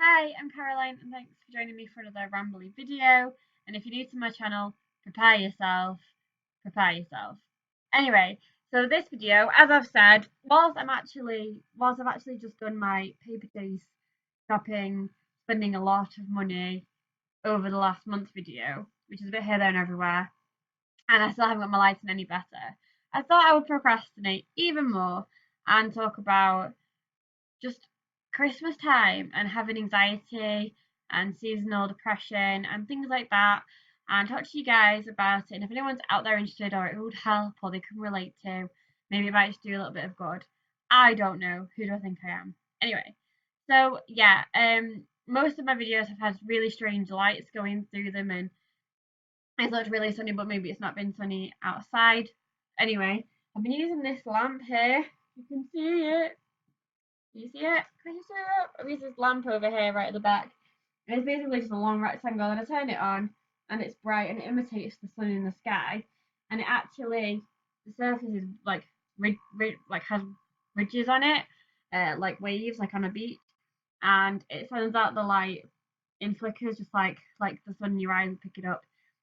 Hi, I'm Caroline and thanks for joining me for another rambly video. And if you're new to my channel, prepare yourself, prepare yourself. Anyway, so this video, as I've said, whilst I've actually just done my paper chase shopping, spending a lot of money over the last month video, which is a bit here, there and everywhere, and I still haven't got my lighting any better, I thought I would procrastinate even more and talk about just Christmas time and having anxiety and seasonal depression and things like that, and talk to you guys about it. And if anyone's out there interested or it would help or they can relate to, maybe it might just do a little bit of good. I don't know. Who do I think I am? Anyway, so yeah, most of my videos have had really strange lights going through them, and it's looked really sunny, but maybe it's not been sunny outside. Anyway, I've been using this lamp here. You can see it. You see it? Can you see it? There's this lamp over here right at the back. And it's basically just a long rectangle, and I turn it on and it's bright and it imitates the sun in the sky. And it actually, the surface is like has ridges on it, like waves, like on a beach. And it sends out the light in flickers, just like the sun in your eyes will pick it up.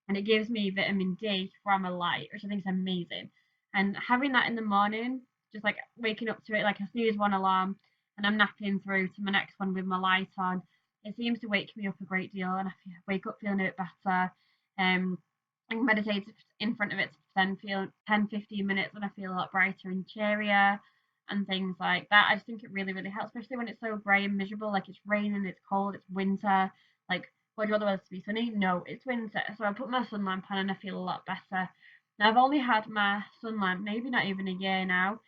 And it gives me vitamin D from a light, which I think is amazing. And having that in the morning, just like waking up to it, like I snooze one alarm and I'm napping through to my next one with my light on. It seems to wake me up a great deal, and I wake up feeling a bit better. I can meditate in front of it for 10-15 minutes, and I feel a lot brighter and cheerier and things like that. I just think it really, really helps, especially when it's so grey and miserable. Like it's raining, it's cold, it's winter. Like, what do you want the weather to be sunny? No, it's winter. So I put my sun lamp on and I feel a lot better. Now I've only had my sun lamp maybe not even a year now,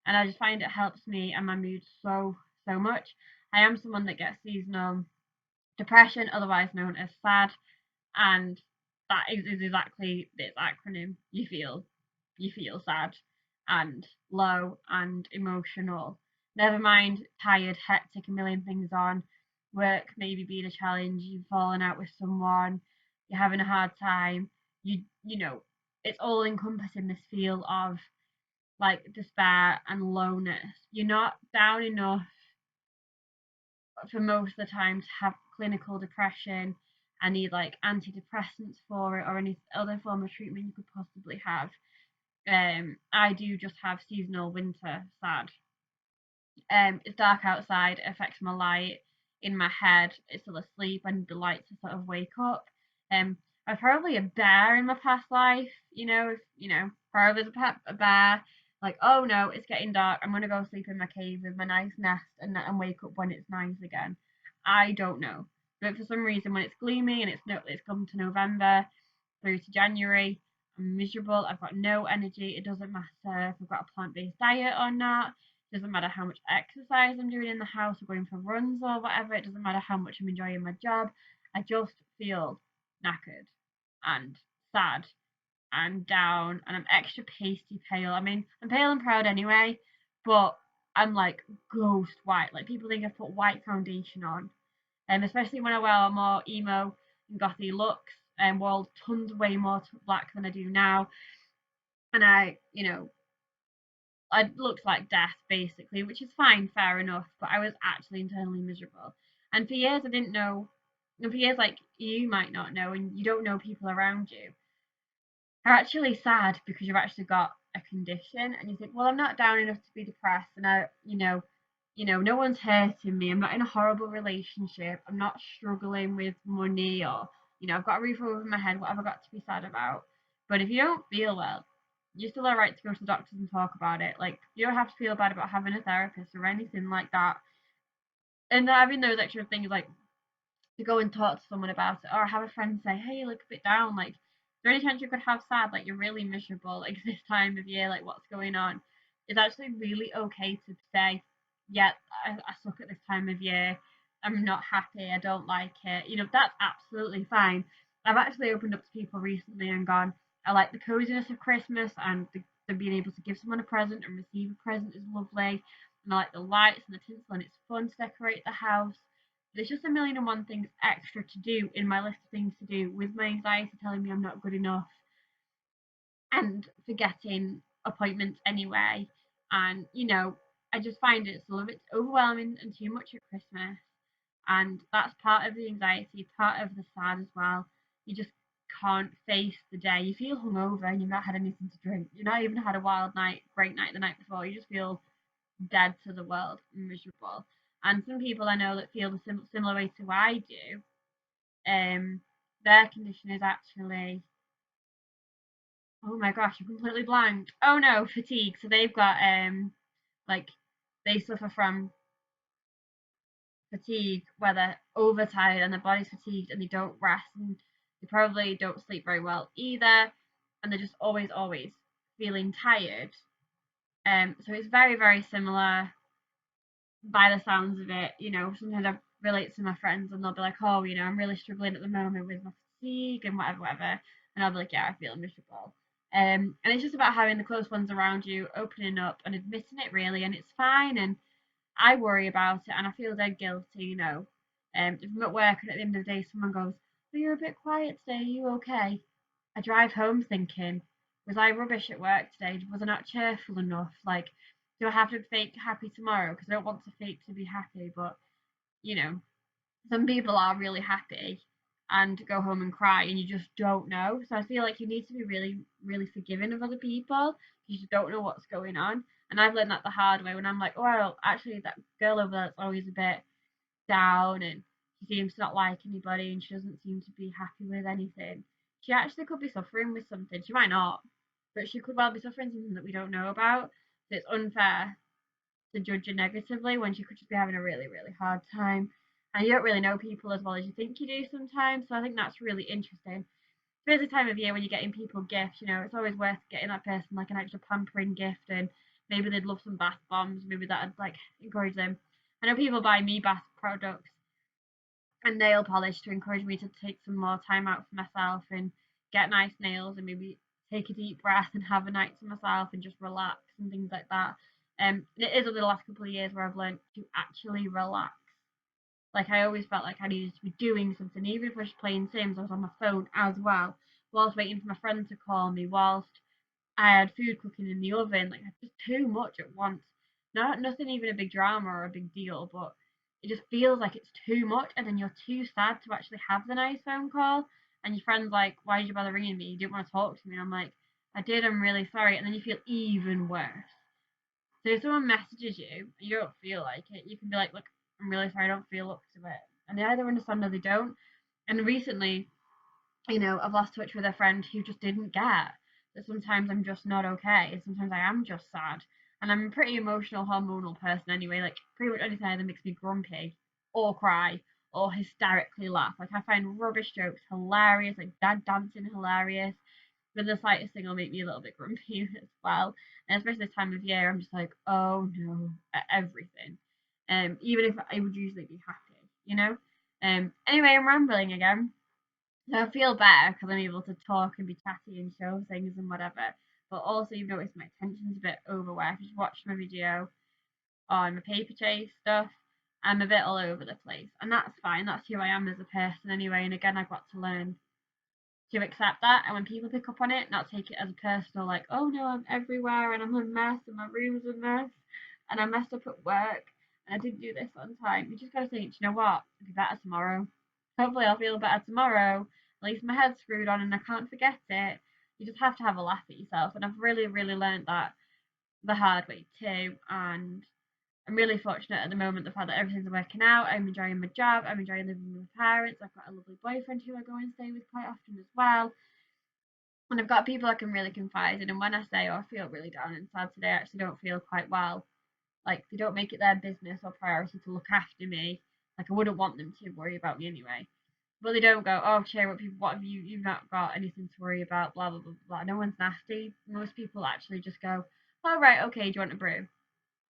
and I just find it helps me and my mood so much. I am someone that gets seasonal depression, otherwise known as SAD, and that is exactly this acronym. You feel sad and low and emotional. Never mind tired, hectic, a million things on. Work maybe being a challenge, you've fallen out with someone, you're having a hard time. You know, it's all encompassing this feel of like despair and lowness. You're not down enough for most of the time to have clinical depression and need like antidepressants for it or any other form of treatment you could possibly have. I do just have seasonal winter sad. It's dark outside, it affects my light in my head. It's still asleep. I need the light to sort of wake up. I was probably a bear in my past life. Probably a bear. Like, oh no, it's getting dark. I'm gonna go sleep in my cave with my nice nest and wake up when it's nice again. I don't know, but for some reason, when it's gloomy and it's come to November through to January, I'm miserable. I've got no energy. It doesn't matter if I've got a plant-based diet or not. It doesn't matter how much exercise I'm doing in the house or going for runs or whatever. It doesn't matter how much I'm enjoying my job. I just feel knackered and sad and down, and I'm extra pasty pale. I mean, I'm pale and proud anyway, but I'm like ghost white. Like people think I've put white foundation on, especially when I wear more emo and gothy looks and wore tons way more black than I do now. And I looked like death basically, which is fine, fair enough. But I was actually internally miserable, and for years I didn't know. And for years, like you might not know, and you don't know people around you are actually sad because you've actually got a condition, and you think, well, I'm not down enough to be depressed, and no one's hurting me. I'm not in a horrible relationship. I'm not struggling with money, or I've got a roof over my head. What have I got to be sad about? But if you don't feel well, you're still alright to go to the doctors and talk about it. Like you don't have to feel bad about having a therapist or anything like that. And having those extra things like to go and talk to someone about it, or have a friend say, "Hey, you look a bit down. Like, is there any chance you could have sad? Like, you're really miserable. Like this time of year. Like, what's going on?" It's actually really okay to say, "Yeah, I suck at this time of year. I'm not happy. I don't like it." That's absolutely fine. I've actually opened up to people recently and gone, "I like the coziness of Christmas and the being able to give someone a present and receive a present is lovely. And I like the lights and the tinsel, and it's fun to decorate the house. There's just a million and one things extra to do in my list of things to do with my anxiety telling me I'm not good enough and forgetting appointments anyway. And, I just find it's a little bit overwhelming and too much at Christmas. And that's part of the anxiety, part of the sad as well. You just can't face the day. You feel hungover and you've not had anything to drink. You've not even had a great night the night before. You just feel dead to the world, miserable. And some people I know that feel the similar way to I do. Their condition is actually, oh my gosh, I'm completely blank. Oh no, fatigue. So they've got like they suffer from fatigue where they're overtired and their body's fatigued and they don't rest and they probably don't sleep very well either, and they're just always feeling tired. So it's very, very similar by the sounds of it. Sometimes I relate to my friends and they'll be like, oh, I'm really struggling at the moment with my fatigue and whatever. And I'll be like, yeah, I feel miserable. And it's just about having the close ones around you, opening up and admitting it really, and it's fine. And I worry about it and I feel dead guilty. If I'm at work and at the end of the day someone goes, oh, you're a bit quiet today, are you okay? I drive home thinking, was I rubbish at work today? Was I not cheerful enough? Like, do I have to fake happy tomorrow? Because I don't want to fake to be happy, but you know, some people are really happy and go home and cry and you just don't know. So I feel like you need to be really, really forgiving of other people because you don't know what's going on. And I've learned that the hard way when I'm like, oh, well, actually, that girl over there's always a bit down and she seems to not like anybody and she doesn't seem to be happy with anything. She actually could be suffering with something. She might not, but she could well be suffering something that we don't know about. So it's unfair to judge her negatively when she could just be having a really, really hard time. And you don't really know people as well as you think you do sometimes. So I think that's really interesting. There's a time of year when you're getting people gifts, it's always worth getting that person like an extra pampering gift, and maybe they'd love some bath bombs. Maybe that'd like encourage them. I know people buy me bath products and nail polish to encourage me to take some more time out for myself and get nice nails and maybe take a deep breath and have a night to myself and just relax and things like that. It is over the last couple of years where I've learned to actually relax. Like I always felt like I needed to be doing something, even if I was playing Sims, I was on my phone as well, whilst waiting for my friend to call me, whilst I had food cooking in the oven. Like just too much at once. Nothing even a big drama or a big deal, but it just feels like it's too much, and then you're too sad to actually have the nice phone call. And your friend's like, "Why did you bother ringing me? You didn't want to talk to me." And I'm like, "I did. I'm really sorry." And then you feel even worse. So if someone messages you and you don't feel like it, you can be like, "Look, I'm really sorry. I don't feel up to it." And they either understand or they don't. And recently, I've lost touch with a friend who just didn't get that sometimes I'm just not okay. Sometimes I am just sad. And I'm a pretty emotional, hormonal person anyway. Like, pretty much anything either makes me grumpy or cry or hysterically laugh. Like, I find rubbish jokes hilarious, like dad dancing hilarious. But the slightest thing will make me a little bit grumpy as well. And especially this time of year, I'm just like, oh no, at everything. Even if I would usually be happy. Anyway, I'm rambling again. So I feel better because I'm able to talk and be chatty and show things and whatever. But also, you've noticed my attention's a bit overwhere. If you've watched my video on my paper chase stuff, I'm a bit all over the place. And that's fine. That's who I am as a person anyway. And again, I've got to learn to accept that. And when people pick up on it, not take it as a personal, like, oh no, I'm everywhere and I'm a mess and my room's a mess and I messed up at work and I didn't do this on time. You just gotta think, you know what? It'll be better tomorrow. Hopefully, I'll feel better tomorrow. At least my head's screwed on and I can't forget it. You just have to have a laugh at yourself. And I've really, really learned that the hard way too. And I'm really fortunate at the moment the fact that everything's working out. I'm enjoying my job. I'm enjoying living with my parents. I've got a lovely boyfriend who I go and stay with quite often as well. And I've got people I can really confide in. And when I say, oh, I feel really down and sad today, I actually don't feel quite well. Like, they don't make it their business or priority to look after me. Like, I wouldn't want them to worry about me anyway. But they don't go, oh, cheer up, people. What have you've not got anything to worry about, blah, blah, blah, blah. No one's nasty. Most people actually just go, oh, right, okay, do you want a brew?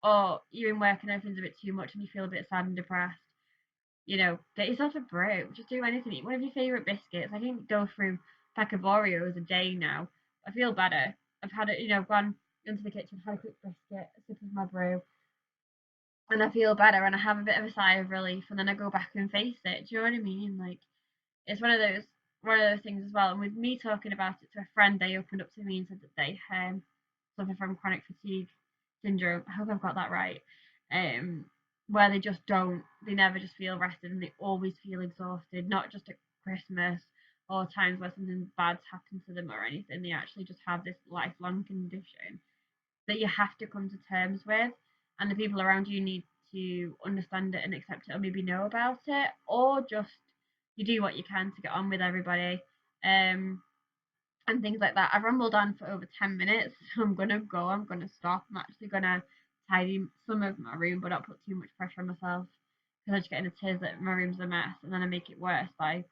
Or you're in work and everything's a bit too much and you feel a bit sad and depressed. Get yourself a brew. Just do anything. Eat one of your favourite biscuits. I can go through a pack of Oreos a day now. I feel better. I've had it, gone into the kitchen, had a quick biscuit, a sip of my brew, and I feel better and I have a bit of a sigh of relief, and then I go back and face it. Do you know what I mean? Like, it's one of those things as well. And with me talking about it to a friend, they opened up to me and said that they suffer from chronic fatigue syndrome. I hope I've got that right. Um, where they never just feel rested and they always feel exhausted, not just at Christmas or times where something bad's happened to them or anything. They actually just have this lifelong condition that you have to come to terms with, and the people around you need to understand it and accept it, or maybe know about it, or just you do what you can to get on with everybody. And things like that. I've rambled on for over 10 minutes, so I'm gonna go. I'm gonna stop. I'm actually gonna tidy some of my room, but not put too much pressure on myself because I just get in a tears that my room's a mess, and then I make it worse by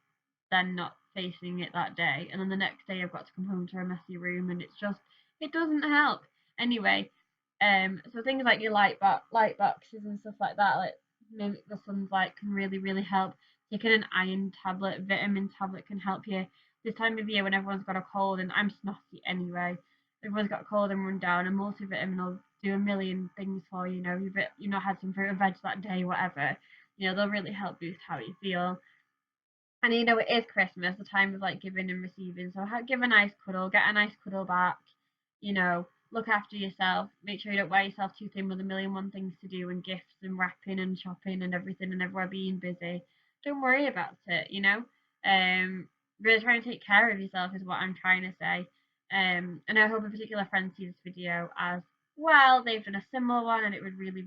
then not facing it that day, and then the next day I've got to come home to a messy room, and it doesn't help. Anyway, so things like your light boxes and stuff like that, like mimic the sun's light, can really help. Taking an iron tablet, vitamin tablet can help you this time of year when everyone's got a cold, and I'm snotty anyway. Everyone's got a cold and run down. A multivitamin will do a million things for you. You know, you've not had some fruit and veg that day, whatever. You know, they'll really help boost how you feel. And you know, it is Christmas, the time of like giving and receiving. So give a nice cuddle, get a nice cuddle back. You know, look after yourself. Make sure you don't wear yourself too thin with a million one things to do and gifts and wrapping and shopping and everything and everywhere being busy. Don't worry about it. You know, really try and take care of yourself is what I'm trying to say. And I hope a particular friend sees this video as well. They've done a similar one, and it would really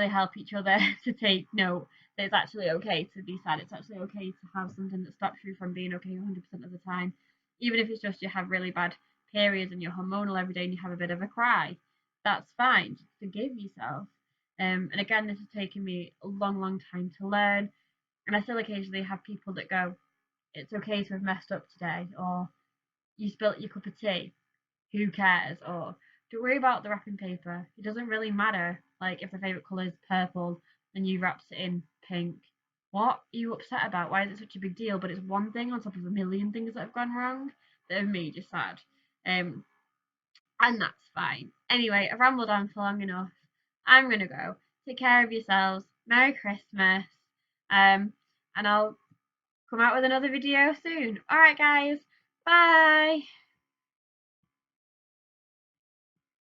help each other to take note that it's actually okay to be sad. It's actually okay to have something that stops you from being okay 100% of the time. Even if it's just you have really bad periods and you're hormonal every day and you have a bit of a cry, that's fine. Just forgive yourself. And again, this has taken me a long time to learn. And I still occasionally have people that go, it's okay to have messed up today, or you spilt your cup of tea, who cares? Or don't worry about the wrapping paper. It doesn't really matter. Like if the favourite colour is purple and you wrapped it in pink. What are you upset about? Why is it such a big deal? But it's one thing on top of a million things that have gone wrong that have made you sad. Um, and that's fine. Anyway, I've rambled on for long enough. I'm gonna go. Take care of yourselves. Merry Christmas. And I'll come out with another video soon. Alright guys. Bye.